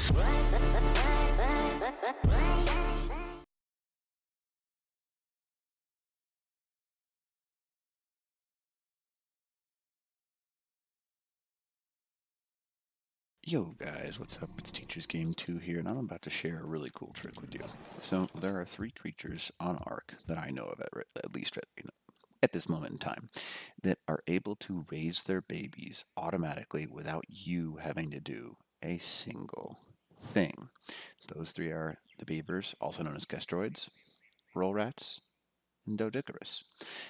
Yo guys, what's up? It's Teacher's Game 2 here, and I'm about to share a really cool trick with you. So, there are 3 creatures on Ark that I know of, at least at this moment in time, that are able to raise their babies automatically without you having to do a single thing. Those 3 are the beavers, also known as castroids, roll rats, and Dodicarus.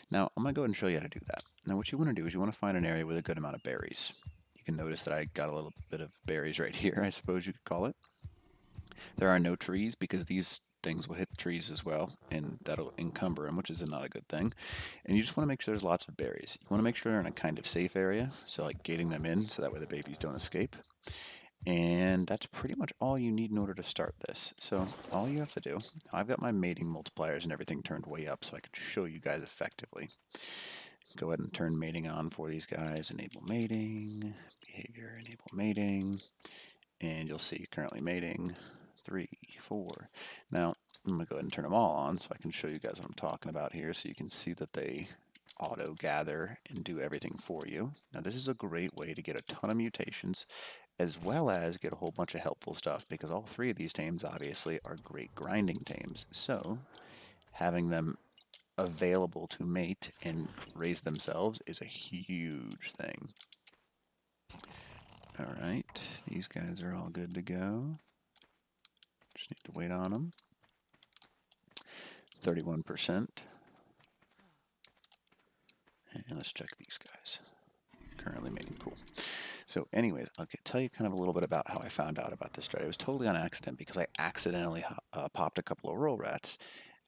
Now, I'm going to go ahead and show you how to do that. Now, what you want to do is you want to find an area with a good amount of berries. You can notice that I got a little bit of berries right here, I suppose you could call it. There are no trees because these things will hit the trees as well, and that'll encumber them, which is not a good thing. And you just want to make sure there's lots of berries. You want to make sure they're in a kind of safe area, so like gating them in so that way the babies don't escape. And that's pretty much all you need in order to start this. So all you have to do, now I've got my mating multipliers and everything turned way up so I can show you guys effectively. Go ahead and turn mating on for these guys. Enable mating, behavior, enable mating, and you'll see currently mating 3, 4. Now I'm going to go ahead and turn them all on so I can show you guys what I'm talking about here so you can see that they auto gather and do everything for you. Now this is a great way to get a ton of mutations as well as get a whole bunch of helpful stuff because all 3 of these tames obviously are great grinding tames. So having them available to mate and raise themselves is a huge thing. Alright, these guys are all good to go. Just need to wait on them. 31%. And let's check these guys. Currently mating, cool. So anyways, I'll tell you kind of a little bit about how I found out about this strat. It was totally on accident because I accidentally popped a couple of roll rats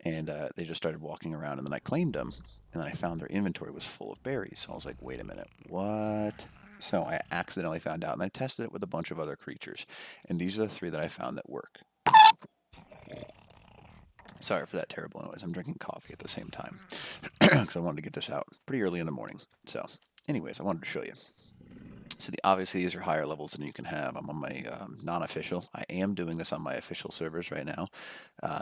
and they just started walking around, and then I claimed them, and then I found their inventory was full of berries. So I was like, wait a minute, what? So I accidentally found out, and I tested it with a bunch of other creatures, and these are the 3 that I found that work. Sorry for that terrible noise. I'm drinking coffee at the same time because I wanted to get this out pretty early in the morning. So anyways, I wanted to show you. So obviously these are higher levels than you can have. I'm on my non-official. I am doing this on my official servers right now.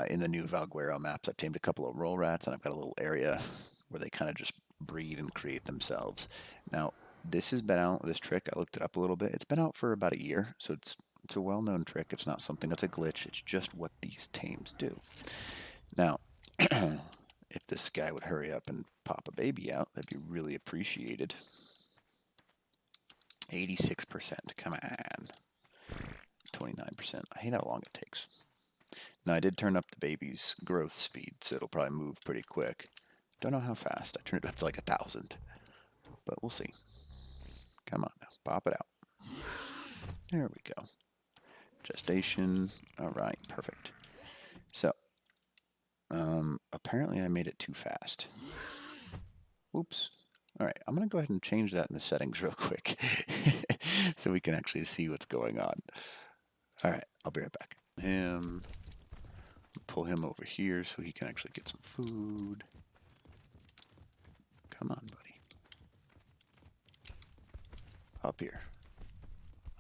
In the new Valguero maps, I've tamed a couple of roll rats, and I've got a little area where they kind of just breed and create themselves. Now, this has been out, this trick, I looked it up a little bit. It's been out for about a year, so it's a well-known trick. It's not something that's a glitch. It's just what these tames do. Now, if this guy would hurry up and pop a baby out, that'd be really appreciated. 86%, come on. 29%. I hate how long it takes. Now I did turn up the baby's growth speed, so it'll probably move pretty quick. Don't know how fast. I turned it up to like 1,000. But we'll see. Come on now, pop it out. There we go. Gestation. Alright, perfect. So, apparently I made it too fast. Oops. Alright, I'm going to go ahead and change that in the settings real quick so we can actually see what's going on. Alright, I'll be right back. Pull him over here so he can actually get some food. Come on, buddy. Up here.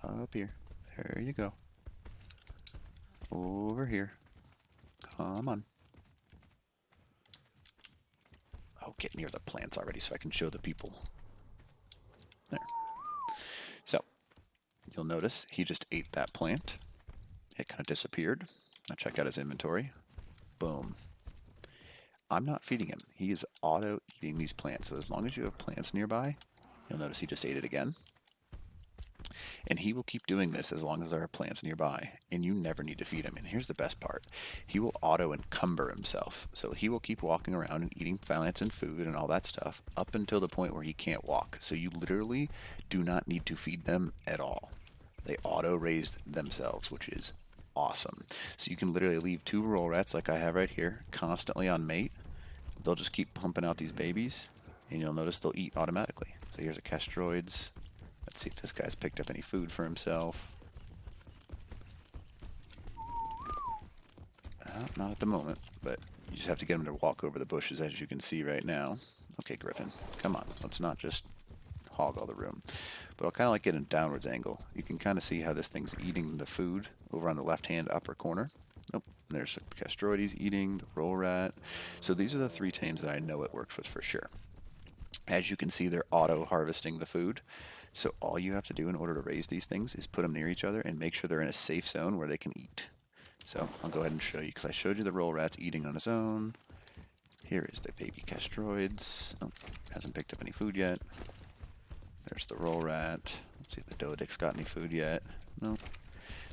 Up here. There you go. Over here. Come on. Oh, get near the plants already so I can show the people. There. So, you'll notice he just ate that plant. It kind of disappeared. Now check out his inventory. Boom. I'm not feeding him. He is auto-eating these plants. So as long as you have plants nearby, you'll notice he just ate it again. And he will keep doing this as long as there are plants nearby, and you never need to feed him. And here's the best part. He will auto-encumber himself. So he will keep walking around and eating plants and food and all that stuff up until the point where he can't walk. So you literally do not need to feed them at all. They auto-raise themselves, which is awesome. So you can literally leave 2 roll rats like I have right here, constantly on mate. They'll just keep pumping out these babies, and you'll notice they'll eat automatically. So here's a castroids. Let's see if this guy's picked up any food for himself. Not at the moment, but you just have to get him to walk over the bushes as you can see right now. Okay, Griffin, come on. Let's not just hog all the room. But I'll kind of like get a downwards angle. You can kind of see how this thing's eating the food over on the left-hand upper corner. Nope, there's the Castroides eating, the roll rat. So these are the 3 tames that I know it works with for sure. As you can see, they're auto-harvesting the food. So all you have to do in order to raise these things is put them near each other and make sure they're in a safe zone where they can eat. So I'll go ahead and show you, because I showed you the roll rat's eating on his own. Here is the baby Castroids. Oh, hasn't picked up any food yet. There's the roll rat. Let's see if the Doedic's got any food yet. No.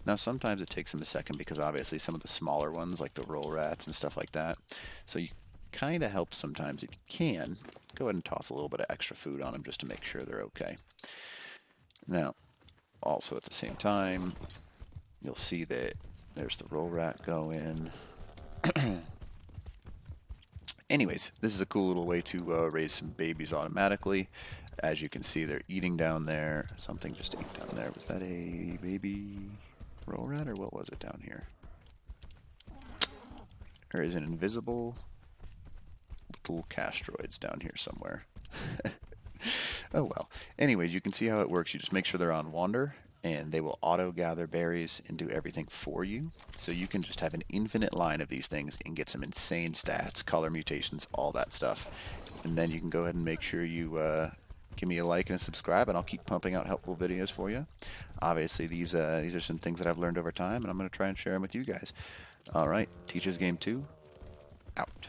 Now sometimes it takes them a second because obviously some of the smaller ones, like the roll rats and stuff like that. So you kind of help sometimes if you can. Go ahead and toss a little bit of extra food on them just to make sure they're okay. Now, also at the same time, you'll see that there's the roll rat going. Anyways, this is a cool little way to raise some babies automatically. As you can see, they're eating down there. Something just ate down there. Was that a baby roll rat, or what was it down here? There is an invisible little Castroids down here somewhere. Oh well. Anyways, you can see how it works. You just make sure they're on wander, and they will auto-gather berries and do everything for you. So you can just have an infinite line of these things and get some insane stats, color mutations, all that stuff. And then you can go ahead and make sure you give me a like and a subscribe, and I'll keep pumping out helpful videos for you. Obviously, these are some things that I've learned over time, and I'm going to try and share them with you guys. All right, Teacher's Game 2, out.